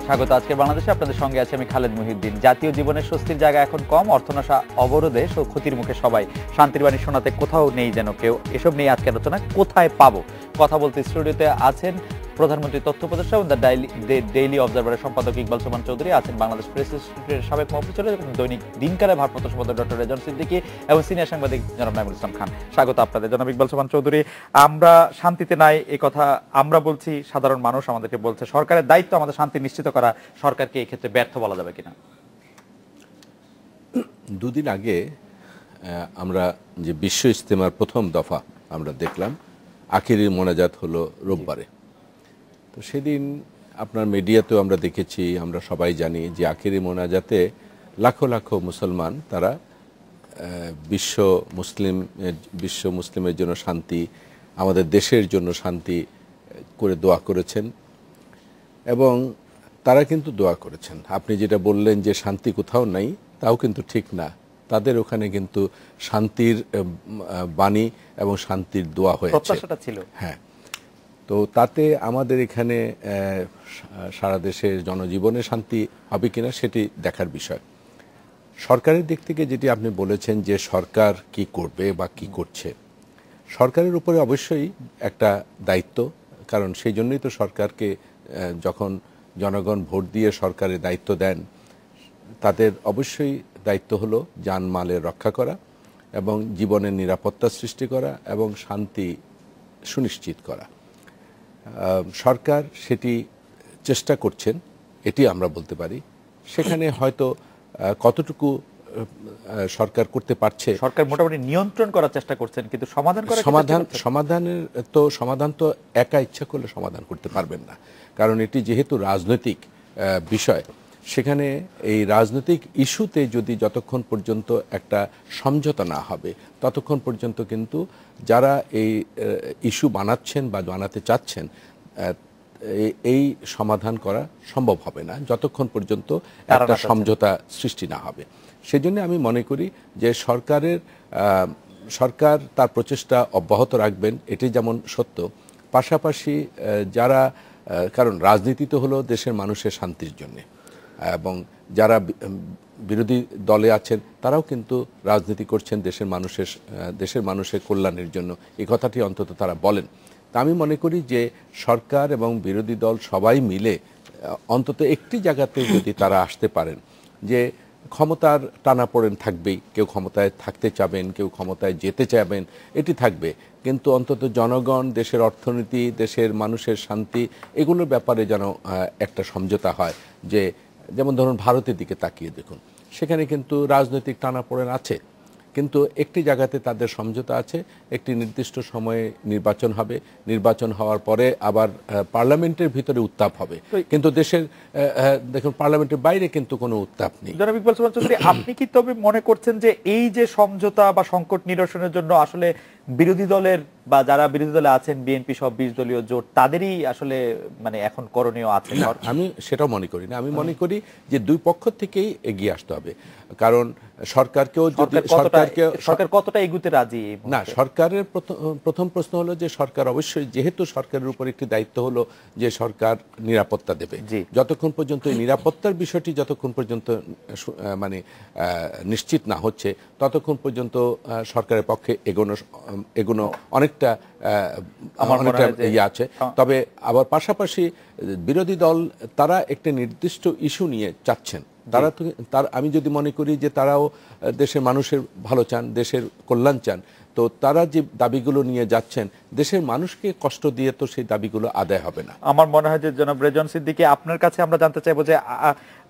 স্বাগত আজকে বাংলাদেশে। আপনাদের সঙ্গে আছে আমি খালেদ মুহিউদ্দিন। জাতীয় জীবনের স্বস্তির জায়গা এখন কম, অর্থনাশা অবরোধে ক্ষতির মুখে সবাই। শান্তির বাণী শোনাতে কোথাও নেই যেন কেউ। এসব নিয়ে আজকে আলোচনা। কোথায় পাবো কথা বলতে স্টুডিওতে আছেন প্রধানমন্ত্রী তথ্য উপদেষ্টা এবং ডেইলি অবজারভারের সম্পাদক ইকবাল সোবহান চৌধুরী, আছেন বাংলাদেশ প্রেস ইনস্টিটিউটের সাবেক মহাপরিচালক এবং দৈনিক দিনকালের ভারপ্রাপ্ত সম্পাদক ডক্টর রেজন সিদ্দিকী এবং সিনিয়র সাংবাদিক জনাব নাইমুল ইসলাম খান। স্বাগত আপনাদের। জনাব ইকবাল সোবহান চৌধুরী, আমরা শান্তিতে নাই এই কথা আমরা বলছি, সাধারণ মানুষ আমাদেরকে বলছে। সরকারের দায়িত্ব আমাদের শান্তি নিশ্চিত করা, সরকারকে এই ক্ষেত্রে ব্যর্থ বলা যাবে কিনা? দুদিন আগে আমরা যে বিশ্ব ইজতেমার প্রথম দফা আমরা দেখলাম, আখেরি মোনাজাত হলো রোববারে। তো সেদিন আপনার মিডিয়াতেও আমরা দেখেছি, আমরা সবাই জানি যে আখেরি মোনাজাতে লাখো লাখো মুসলমান তারা বিশ্ব মুসলিমের জন্য শান্তি, আমাদের দেশের জন্য শান্তি করে দোয়া করেছেন এবং তারা কিন্তু দোয়া করেছেন। আপনি যেটা বললেন যে শান্তি কোথাও নাই, তাও কিন্তু ঠিক না। তাদের ওখানে কিন্তু শান্তির বাণী এবং শান্তির দোয়া হয়েছে, প্রত্যাশাটা ছিল। হ্যাঁ। তো তাতে আমাদের এখানে সারা দেশের জনজীবনে শান্তি হবে কিনা সেটি দেখার বিষয়। সরকারের দিক থেকে যেটি আপনি বলেছেন যে সরকার কি করবে বা কি করছে, সরকারের উপরে অবশ্যই একটা দায়িত্ব, কারণ সেই জন্যই তো সরকারকে যখন জনগণ ভোট দিয়ে সরকারের দায়িত্ব দেন, তাদের অবশ্যই দায়িত্ব হলো জানমালের রক্ষা করা এবং জীবনের নিরাপত্তা সৃষ্টি করা এবং শান্তি সুনিশ্চিত করা। সরকার সেটি চেষ্টা করছেন, এটি আমরা বলতে পারি। সেখানে হয়তো কতটুকু সরকার করতে পারছে, সরকার মোটামুটি নিয়ন্ত্রণ করার চেষ্টা করছেন, কিন্তু সমাধান তো একা ইচ্ছা করলে সমাধান করতে পারবেন না। কারণ এটি যেহেতু রাজনৈতিক বিষয়, সেখানে এই রাজনৈতিক ইস্যুতে যদি যতক্ষণ পর্যন্ত একটা সমঝোতা না হবে, ততক্ষণ পর্যন্ত কিন্তু যারা এই ইস্যু বানাচ্ছেন বা বানাতে চাচ্ছেন, এই সমাধান করা সম্ভব হবে না যতক্ষণ পর্যন্ত একটা সমঝোতা সৃষ্টি না হবে। সেজন্য আমি মনে করি যে সরকার তার প্রচেষ্টা অব্যাহত রাখবেন, এটি যেমন সত্য। পাশাপাশি যারা, কারণ রাজনীতি তো হলো দেশের মানুষের শান্তির জন্যে, এবং যারা বিরোধী দলে আছেন তারাও কিন্তু রাজনীতি করছেন দেশের মানুষের কল্যাণের জন্য, এই কথাটি অন্তত তারা বলেন। তা আমি মনে করি যে সরকার এবং বিরোধী দল সবাই মিলে অন্তত একটি জায়গাতে যদি তারা আসতে পারেন, যে ক্ষমতার টানাপোড়েন থাকবেই, কেউ ক্ষমতায় থাকতে চাবেন, কেউ ক্ষমতায় যেতে চাবেন, এটি থাকবে, কিন্তু অন্তত জনগণ, দেশের অর্থনীতি, দেশের মানুষের শান্তি, এগুলোর ব্যাপারে যেন একটা সমঝোতা হয়। যেমন ধরুন ভারতের দিকে তাকিয়ে দেখুন, সেখানে কিন্তু রাজনৈতিক টানাপোড়েন আছে, কিন্তু একটি জায়গাতে তাদের সমঝোতা আছে, একটি নির্দিষ্ট সময়ে নির্বাচন হবে, নির্বাচন হওয়ার পরে আবার পার্লামেন্টের ভিতরে উত্তাপ হবে, কিন্তু দেখুন পার্লামেন্টের বাইরে কিন্তু কোনো উত্তাপ নেই। জনাব ইকবাল সোবহান চৌধুরী, আপনি কি তবে মনে করছেন যে এই যে সমঝোতা বা সংকট নিরসনের জন্য আসলে বিরোধী দলের বা যারা বিরোধী দলে আছেন, বিএনপি সব 20 দলীয় জোট, তাদেরই আসলে মানে এখন করণীয় আছে? আমি সেটাও মনে করি না। আমি মনে করি যে দুই পক্ষ থেকেই এগিয়ে আসতে হবে, কারণ সরকার কতটা এগুতে রাজি না। সরকারের প্রথম প্রশ্ন হলো যে সরকার অবশ্যই, যেহেতু সরকারের উপর একটি দায়িত্ব হলো যে সরকার নিরাপত্তা দেবে, যতক্ষণ পর্যন্ত এই নিরাপত্তার বিষয়টি যতক্ষণ পর্যন্ত মানে নিশ্চিত না হচ্ছে, ততক্ষণ পর্যন্ত সরকারের পক্ষে এগোনো অনেকটা ইয়ে আছে। তবে আবার পাশাপাশি বিরোধী দল তারা একটা নির্দিষ্ট ইস্যু নিয়ে চাচ্ছেন, আমি যদি মনে করি যে তারাও দেশের মানুষের ভালো চান, দেশের কল্যাণ চান, তো তারা যে দাবিগুলো নিয়ে যাচ্ছেন, দেশের মানুষকে কষ্ট দিয়ে তো সেই দাবিগুলো আদায় হবে না। আমার মনে হয় যে জনাব রেজন সিদ্দিকী, আপনার কাছে আমরা জানতে চাইবো যে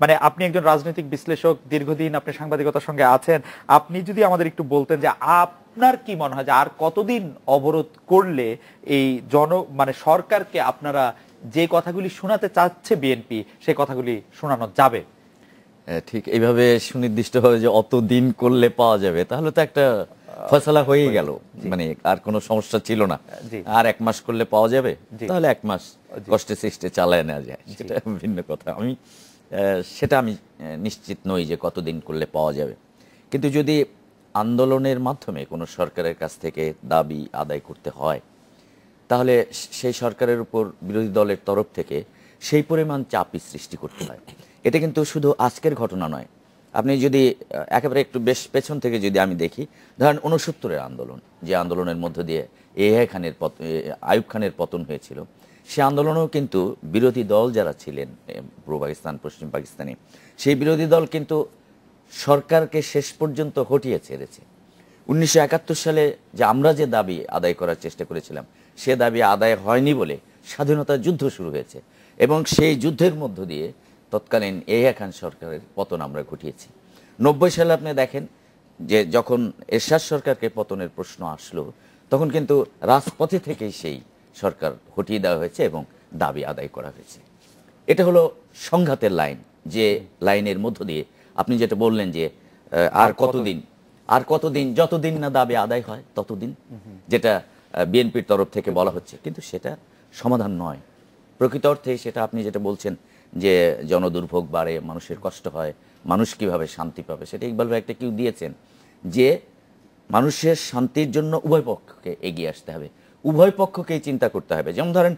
মানে আপনি একজন রাজনৈতিক বিশ্লেষক, দীর্ঘদিন আপনি সাংবাদিকতার সঙ্গে আছেন, আপনি যদি আমাদের একটু বলতেন যে আপনার কি মনে হয় যে আর কতদিন অবরোধ করলে এই মানে সরকারকে আপনারা যে কথাগুলি শোনাতে চাচ্ছে বিএনপি, সেই কথাগুলি শোনানো যাবে? ঠিক এইভাবে সুনির্দিষ্টভাবে যে অত দিন করলে পাওয়া যাবে, তাহলে তো একটা ফয়সালা হয়ে গেল, মানে আর কোনো সমস্যা ছিল না। আর 1 মাস করলে পাওয়া যাবে, তাহলে 1 মাস কষ্টে সৃষ্টে চালায় নেওয়া যায়, সেটা ভিন্ন কথা। সেটা আমি নিশ্চিত নই যে কতদিন করলে পাওয়া যাবে। কিন্তু যদি আন্দোলনের মাধ্যমে কোনো সরকারের কাছ থেকে দাবি আদায় করতে হয়, তাহলে সেই সরকারের উপর বিরোধী দলের তরফ থেকে সেই পরিমাণ চাপই সৃষ্টি করতে হয়। এটা কিন্তু শুধু আজকের ঘটনা নয়। আপনি যদি একেবারে একটু বেশ পেছন থেকে যদি আমি দেখি, ধরেন 69-এর আন্দোলন, যে আন্দোলনের মধ্য দিয়ে আইয়ুব খানের পতন হয়েছিল, সে আন্দোলনেও কিন্তু বিরোধী দল যারা ছিলেন পূর্ব পাকিস্তান, পশ্চিম পাকিস্তানে, সেই বিরোধী দল কিন্তু সরকারকে শেষ পর্যন্ত হটিয়ে ছেড়েছে। 1971 সালে যে আমরা যে দাবি আদায় করার চেষ্টা করেছিলাম, সে দাবি আদায় হয়নি বলে স্বাধীনতা যুদ্ধ শুরু হয়েছে, এবং সেই যুদ্ধের মধ্য দিয়ে তৎকালীন ইয়াহিয়া খান সরকারের পতন আমরা ঘটিয়েছি। 90 সালে আপনি দেখেন যে যখন এরশাদ সরকারকে পতনের প্রশ্ন আসলো, তখন কিন্তু রাজপথে থেকেই সেই সরকার হটিয়ে দেওয়া হয়েছে এবং দাবি আদায় করা হয়েছে। এটা হলো সংঘাতের লাইন, যে লাইনের মধ্য দিয়ে আপনি যেটা বললেন যে আর কতদিন, যতদিন না দাবি আদায় হয় ততদিন, যেটা বিএনপির তরফ থেকে বলা হচ্ছে, কিন্তু সেটা সমাধান নয়। প্রকৃত অর্থে সেটা আপনি যেটা বলছেন যে জনদুর্ভোগ বাড়ে, মানুষের কষ্ট হয়, মানুষ কিভাবে শান্তি পাবে, সেটা ইকবাল ভাই একটা কিউ দিয়েছেন যে মানুষের শান্তির জন্য উভয় পক্ষকে এগিয়ে আসতে হবে, উভয় পক্ষকেই চিন্তা করতে হবে। যেমন ধরেন,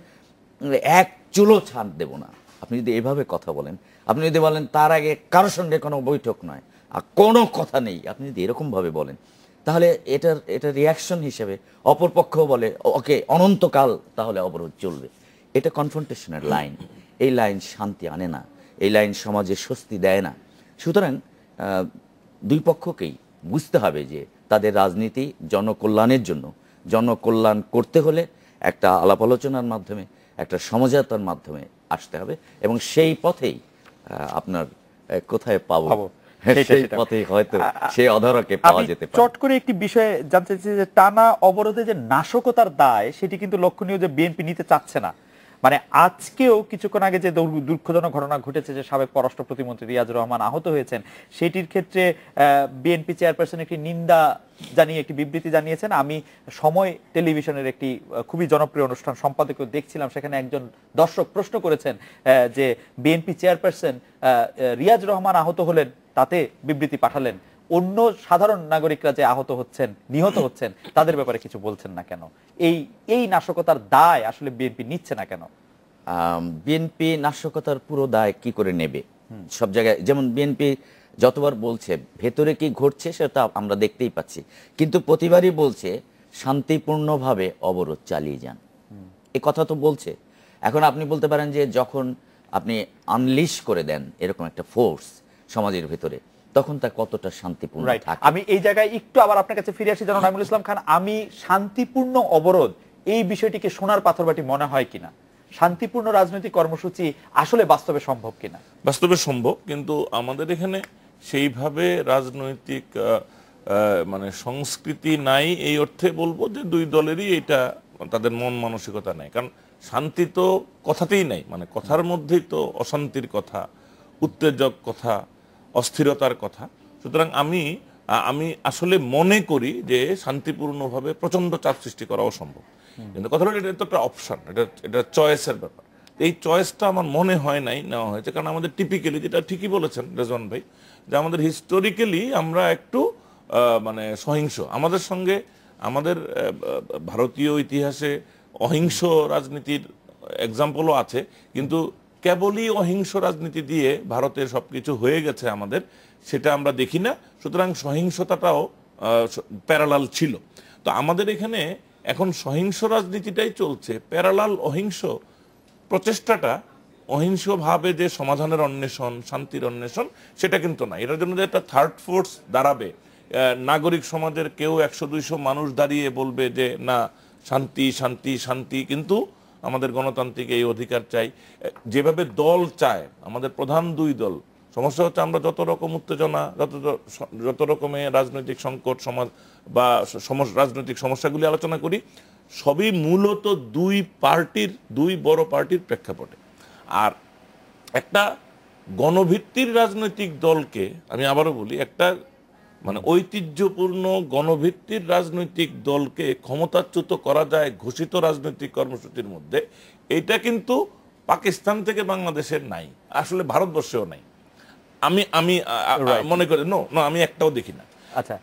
এক চুলো ছাড় দেব না, আপনি যদি এভাবে কথা বলেন, আপনি যদি বলেন তার আগে কারোর সঙ্গে কোনো বৈঠক নয় আর কোনো কথা নেই, আপনি যদি এরকমভাবে বলেন, তাহলে এটা রিয়াকশন হিসেবে অপরপক্ষ বলে ওকে অনন্তকাল তাহলে অবরোধ চলবে। এটা কনফ্রন্টেশনের লাইন, এই লাইন শান্তি আনে না, এই লাইন সমাজে স্বস্তি দেয় না। সুতরাং দুই পক্ষকেই বুঝতে হবে যে তাদের রাজনীতি জনকল্যাণের জন্য, জনকল্যাণ করতে হলে একটা আলাপ আলোচনার মাধ্যমে, একটা সমঝোতার মাধ্যমে আসতে হবে, এবং সেই পথেই আপনার কোথায় পাবো, সেই পথে হয়তো সেই অধরাকে পাওয়া যেতে পারে। চট করে একটি বিষয়ে জানতে চাইছি যে টানা অবরোধে যে নাশকতার দায়, সেটি কিন্তু লক্ষণীয় যে বিএনপি নিতে চাচ্ছে না। মানে আজকেও কিছুক্ষণ আগে যে দুঃখজনক ঘটনা ঘটেছে, যে সাবেক পররাষ্ট্র প্রতিমন্ত্রী রিয়াজ রহমান আহত হয়েছেন, সেটির ক্ষেত্রে বিএনপি চেয়ারপারসন একটি নিন্দা জানিয়ে একটি বিবৃতি জানিয়েছেন। আমি সময় টেলিভিশনের একটি খুবই জনপ্রিয় অনুষ্ঠান সম্পাদকও দেখছিলাম, সেখানে একজন দর্শক প্রশ্ন করেছেন যে বিএনপি চেয়ারপারসন রিয়াজ রহমান আহত হলেন, তাতে বিবৃতি পাঠালেন, অন্য সাধারণ নাগরিকরা যে আহত হচ্ছেন, নিহত হচ্ছেন, তাদের ব্যাপারে কিছু বলছেন না কেন? এই নাশকতার দায় আসলে বিএনপি নিচ্ছে না কেন? বিএনপি নাশকতার পুরো দায় কি করে নেবে? সব জায়গায় যেমন বিএনপি যতবার বলছে ভেতরে কি ঘটছে সেটা আমরা দেখতেই পাচ্ছি, কিন্তু প্রতিবারই বলছে শান্তিপূর্ণভাবে অবরোধ চালিয়ে যান, এই কথা তো বলছে। এখন আপনি বলতে পারেন যে যখন আপনি আনলিশ করে দেন এরকম একটা ফোর্স সমাজের ভেতরে, তখন তা কতটা শান্তিপূর্ণ থাকে। আমি এই জায়গায় একটু আবার আপনার কাছে ফিরে আসি, জনাব নাঈমুল ইসলাম খান। আমি শান্তিপূর্ণ অবরোধ এই বিষয়টিকে সোনার পাথরবাটি মনে হয় কিনা? শান্তিপূর্ণ রাজনৈতিক কর্মসূচি আসলে বাস্তবে সম্ভব কিনা? বাস্তবে সম্ভব, কিন্তু আমাদের এখানে সেইভাবে রাজনৈতিক মানে সংস্কৃতি নাই। এই অর্থে বলবো যে দুই দলেরই এটা তাদের মন মানসিকতা নাই, কারণ শান্তি তো কথাতেই নাই, মানে কথার মধ্যেই তো অশান্তির কথা, উত্তেজক কথা, অস্থিরতার কথা। সুতরাং আমি আসলে মনে করি যে শান্তিপূর্ণভাবে প্রচন্ড চাপ সৃষ্টি করা অসম্ভব, কিন্তু কথা হলো এটা তো একটা অপশন, এটা চয়েসের ব্যাপার। এই চয়েসটা আমার মনে হয় নাই নেওয়া হয়েছে, কারণ আমাদের টিপিক্যালি, যেটা ঠিকই বলেছেন রেজওয়ান ভাই, যে আমাদের হিস্টোরিক্যালি আমরা একটু মানে সহিংস। আমাদের সঙ্গে আমাদের ভারতীয় ইতিহাসে অহিংস রাজনীতির এক্সাম্পলও আছে, কিন্তু কেবলই অহিংস রাজনীতি দিয়ে ভারতের সবকিছু হয়ে গেছে আমাদের, সেটা আমরা দেখি না। সুতরাং সহিংসতাটাও প্যারালাল ছিল। তো আমাদের এখানে এখন সহিংস রাজনীতিটাই চলছে, প্যারালাল অহিংস প্রচেষ্টাটা, অহিংসভাবে যে সমাধানের অন্বেষণ, শান্তির অন্বেষণ, সেটা কিন্তু না। এটার জন্য যে একটা থার্ড ফোর্স দাঁড়াবে, নাগরিক সমাজের কেউ 100-200 মানুষ দাঁড়িয়ে বলবে যে না শান্তি শান্তি শান্তি, কিন্তু আমাদের গণতান্ত্রিক এই অধিকার চাই, যেভাবে দল চায়, আমাদের প্রধান দুই দল। সমস্যা হচ্ছে আমরা যত রকম উত্তেজনা, যত রকমের রাজনৈতিক সংকট সমাজ বা রাজনৈতিক সমস্যাগুলি আলোচনা করি, সবই মূলত দুই বড় পার্টির প্রেক্ষাপটে। আর একটা গণভিত্তির রাজনৈতিক দলকে, আমি আবারও বলি, একটা মানে ঐতিহ্যপূর্ণ গণভিত্তির রাজনৈতিক দলকে ক্ষমতাচ্যুত করা যায় ঘোষিত রাজনৈতিক কর্মসূচির মধ্যে, এটা কিন্তু পাকিস্তান থেকে বাংলাদেশের নাই, আসলে ভারতবর্ষেও নাই। আমি মনে করি আমি একটাও দেখি না। আচ্ছা,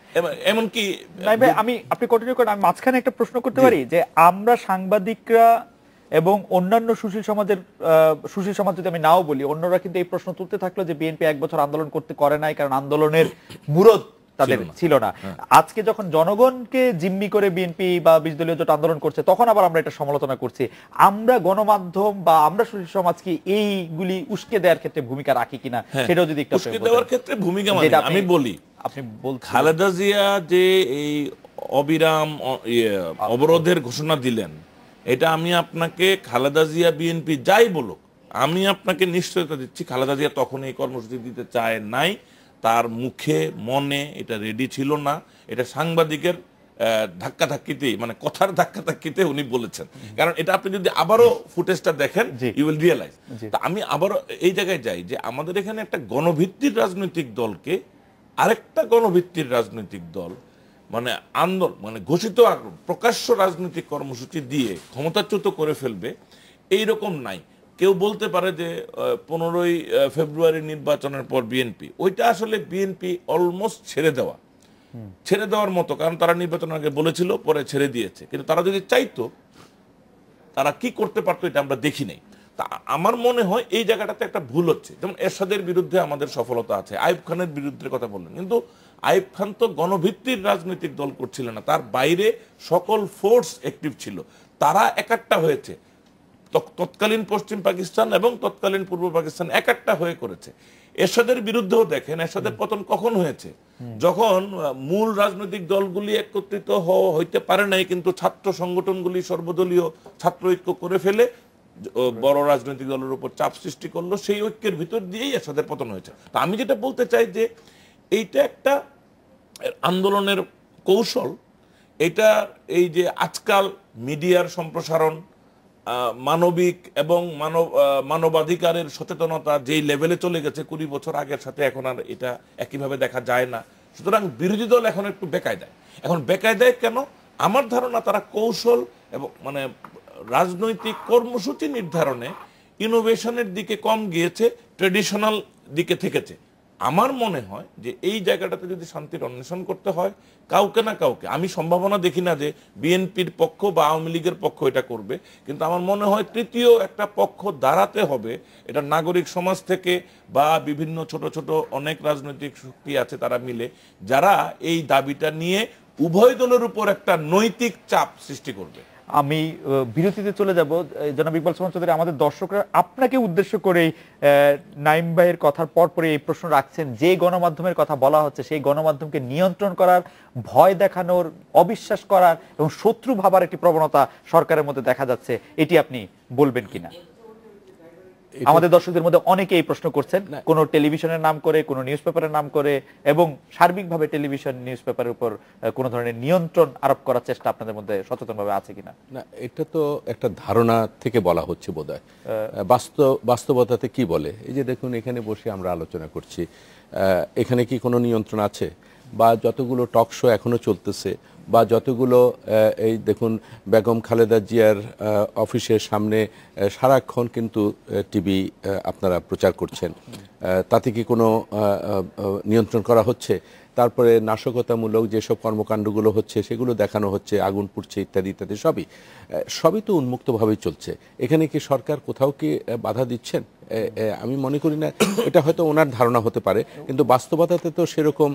এমনকি আপনি কন্টিনিউ করেন, আমি মাঝখানে একটা প্রশ্ন করতে পারি যে আমরা সাংবাদিকরা এবং অন্যান্য সুশীল সমাজের সুশীল সমাজ যদি আমি নাও বলি, অন্যরা কিন্তু এই প্রশ্ন তুলতে থাকলো যে বিএনপি 1 বছর আন্দোলন করে নাই, কারণ আন্দোলনের মুরদ তাদের ছিল না। আজকে যখন জনগণকে জিম্মি করে বিএনপি বা 20 দলীয় জোট আন্দোলন করছে, তখন আবার আমরা এটা সমালোচনা করছি। আমরা গণমাধ্যম বা আমরা সুশীল সমাজ কি এইগুলি উস্কে দেওয়ার ক্ষেত্রে ভূমিকা রাখি কিনা, সেটাও যদি একটু উস্কে দেওয়ার ক্ষেত্রে ভূমিকা মানে আমি বলি, আপনি বলছেন খালেদা জিয়া যে এই অবিরাম অবরোধের ঘোষণা দিলেন, এটা আমি আপনাকে, খালেদা জিয়া বিএনপি যাই বলুক, আমি আপনাকে নিশ্চয়তা দিচ্ছি খালেদা জিয়া তখন এই কর্মসূচি দিতে চায় নাই। তার মুখে মনে এটা রেডি ছিল না। এটা সাংবাদিকের ধাক্কাধাক্কিতেই, মানে কথার ধাক্কাধাক্কিতে উনি বলেছেন। কারণ এটা আপনি যদি আবারও ফুটেজটা দেখেন, ইউ উইল রিয়েলাইজ। তা আমি আবারও এই জায়গায় যাই যে আমাদের এখানে একটা গণভিত্তির রাজনৈতিক দলকে আরেকটা গণভিত্তির রাজনৈতিক দল মানে আন্দোলন, মানে ঘোষিত প্রকাশ্য রাজনৈতিক কর্মসূচি দিয়ে ক্ষমতাচ্যুত করে ফেলবে, এইরকম নাই। কেউ বলতে পারে যে 15ই ফেব্রুয়ারি নির্বাচনের পর বিএনপি, ওইটা আসলে বিএনপি অলমোস্ট ছেড়ে দেওয়ার মতো, কারণ তারা নির্বাচনের আগে বলেছিল, পরে ছেড়ে দিয়েছে। কিন্তু তারা যদি চাইতো, তারা কি করতে পারতো এটা আমরা দেখি নাই। তা আমার মনে হয় এই জায়গাটাতে একটা ভুল হচ্ছে। যেমন এরশাদের বিরুদ্ধে আমাদের সফলতা আছে, আইয়ুব খানের বিরুদ্ধে কথা বললেন, কিন্তু আইয়ুব খান তো গণভিত্তির রাজনৈতিক দল করছিলেন না, তার বাইরে সকল ফোর্স অ্যাক্টিভ ছিল, তারা একাট্টা হয়েছে। তৎকালীন পশ্চিম পাকিস্তান এবং তৎকালীন পূর্ব পাকিস্তান একাট্টা হয়ে করেছে। এরশাদের বিরুদ্ধেও দেখেন, এরশাদের পতন কখন হয়েছে? যখন মূল রাজনৈতিক দলগুলি একত্রিত হইতে পারে নাই, কিন্তু ছাত্র সংগঠনগুলি সর্বদলীয় ছাত্র ঐক্য করে ফেলে বড় রাজনৈতিক দলের উপর চাপ সৃষ্টি করলো, সেই ঐক্যের ভিতর দিয়েই এরশাদের পতন হয়েছে। তা আমি যেটা বলতে চাই যে এইটা একটা আন্দোলনের কৌশল। এটা এই যে আজকাল মিডিয়ার সম্প্রসারণ, মানবিক এবং মানবাধিকারের সচেতনতা যেই লেভেলে চলে গেছে 20 বছর আগের সাথে, এখন আর এটা একইভাবে দেখা যায় না। সুতরাং বিরোধী দল এখন একটু বেকায়দায়। এখন বেকায়দায় কেন? আমার ধারণা তারা কৌশল এবং মানে রাজনৈতিক কর্মসূচি নির্ধারণে ইনোভেশনের দিকে কম গিয়েছে, ট্রেডিশনাল দিকে থেকেছে। আমার মনে হয় যে এই জায়গাটাতে যদি শান্তির অন্বেষণ করতে হয়, কাউকে না কাউকে, আমি সম্ভাবনা দেখি না যে বিএনপির পক্ষ বা আওয়ামী লীগের পক্ষ এটা করবে, কিন্তু আমার মনে হয় তৃতীয় একটা পক্ষ দাঁড়াতে হবে। এটা নাগরিক সমাজ থেকে বা বিভিন্ন ছোট ছোট অনেক রাজনৈতিক শক্তি আছে, তারা মিলে যারা এই দাবিটা নিয়ে উভয় দলের উপর একটা নৈতিক চাপ সৃষ্টি করবে। আমি বিরতিতে চলে যাব। জনাব ইকবাল সোহান চৌধুরী, আমাদের দর্শকরা আপনাকে উদ্দেশ্য করে নাইম ভাইয়ের কথার পরপরই এই প্রশ্ন রাখছেন, যে গণমাধ্যমের কথা বলা হচ্ছে সেই গণমাধ্যমকে নিয়ন্ত্রণ করার, ভয় দেখানোর, অবিশ্বাস করার এবং শত্রু ভাবার একটি প্রবণতা সরকারের মধ্যে দেখা যাচ্ছে, এটি আপনি বলবেন কিনা? আমাদের দর্শকদের মধ্যে অনেকে এই প্রশ্ন করছেন, কোন টেলিভিশনের নাম করে, কোন নিউজ পেপারের নাম করে, এবং সার্বিকভাবে টেলিভিশন নিউজ পেপারের উপর কোন ধরনের নিয়ন্ত্রণ আরোপ করার চেষ্টা আপনাদের মধ্যে সচেতনভাবে আছে কিনা? না, এটা তো একটা ধারণা থেকে বলা হচ্ছে বোধহয়। বাস্তবতাতে কি বলে, এই যে দেখুন এখানে বসে আমরা আলোচনা করছি, এখানে কি কোনো নিয়ন্ত্রণ আছে? বা যতগুলো টক শো এখনো চলতেছে, বা যতগুলো এই দেখুন বেগম খালেদা জিয়ার অফিসের সামনে সারাক্ষণ কিন্তু টিভি আপনারা প্রচার করছেন, তাতে কি কোনো নিয়ন্ত্রণ করা হচ্ছে? তারপরে নাশকতামূলক যেসব কর্মকাণ্ডগুলো হচ্ছে সেগুলো দেখানো হচ্ছে, আগুন পুড়ছে ইত্যাদি ইত্যাদি, সবই তো উন্মুক্তভাবেই চলছে। এখানে কি সরকার কোথাও কি বাধা দিচ্ছেন? আমি মনে করি না। এটা হয়তো ওনার ধারণা হতে পারে, কিন্তু বাস্তবতাতে তো সেরকম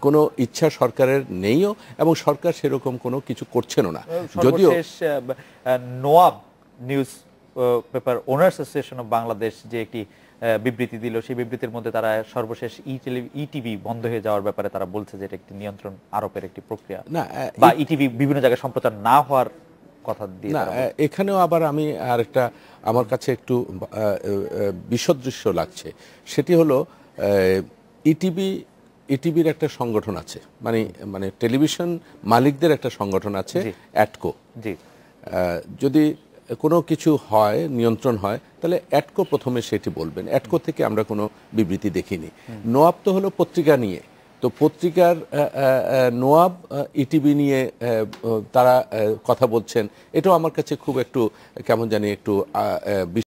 কোনো ইচ্ছা সরকারের নেইও, এবং সরকার সেরকম কোনো কিছু করছেনও না। যদিও NOAB newspaper owners association of Bangladesh যে একটি বিবৃতি দিল, সেই বিবৃতির মধ্যে তারা সর্বশেষ ইটিভি বন্ধ হয়ে যাওয়ার ব্যাপারে তারা বলছে যে এটা একটি নিয়ন্ত্রণ আরোপের একটি প্রক্রিয়া, না বা ইটিভি বিভিন্ন জায়গায় সম্প্রচার না হওয়ার কথা দিয়ে না। এখানেও আবার আমি আরেকটা, আমার কাছে একটু বিসদৃশ্য লাগছে, সেটি হলো ইটিভির একটা সংগঠন আছে, মানে টেলিভিশন মালিকদের একটা সংগঠন আছে, অ্যাটকো। যদি কোনো কিছু হয়, নিয়ন্ত্রণ হয়, তাহলে অ্যাটকো প্রথমে সেটি বলবেন। অ্যাটকো থেকে আমরা কোনো বিবৃতি দেখিনি। নোয়াব তো হলো পত্রিকা নিয়ে, তো পত্রিকার নোয়াব ইটিভি নিয়ে তারা কথা বলছেন, এটাও আমার কাছে খুব একটু কেমন জানি একটু